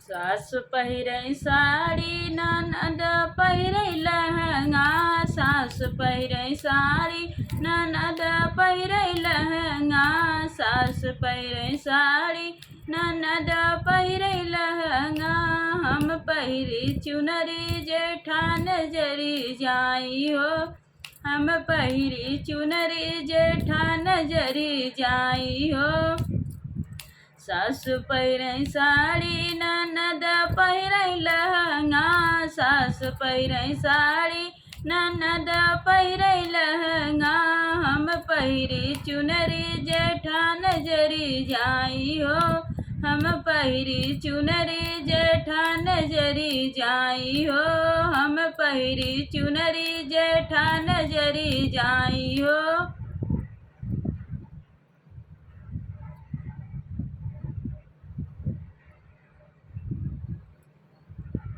सास पहिरै साड़ी ननद पहिरै लहंगा, सास पहिरै साड़ी ननद पहिरै लहंगा, सास पहिरै साड़ी ननद पहिरै लहंगा। हम पहिरी चुनरी जेठान जरी जाई हो, हम पहिरी चुनरी जेठान जरी जाई हो। सास पहिरै साड़ी ननद पहिरै लहंगा, सास पहिरै साड़ी ननद पहिरै लहंगा। हम पहिरी चुनरी जेठान जरी जाई हो, हम पहिरी चुनरी जेठान जरी जाई हो, हम पहिरी चुनरी जेठान जरी जाई हो।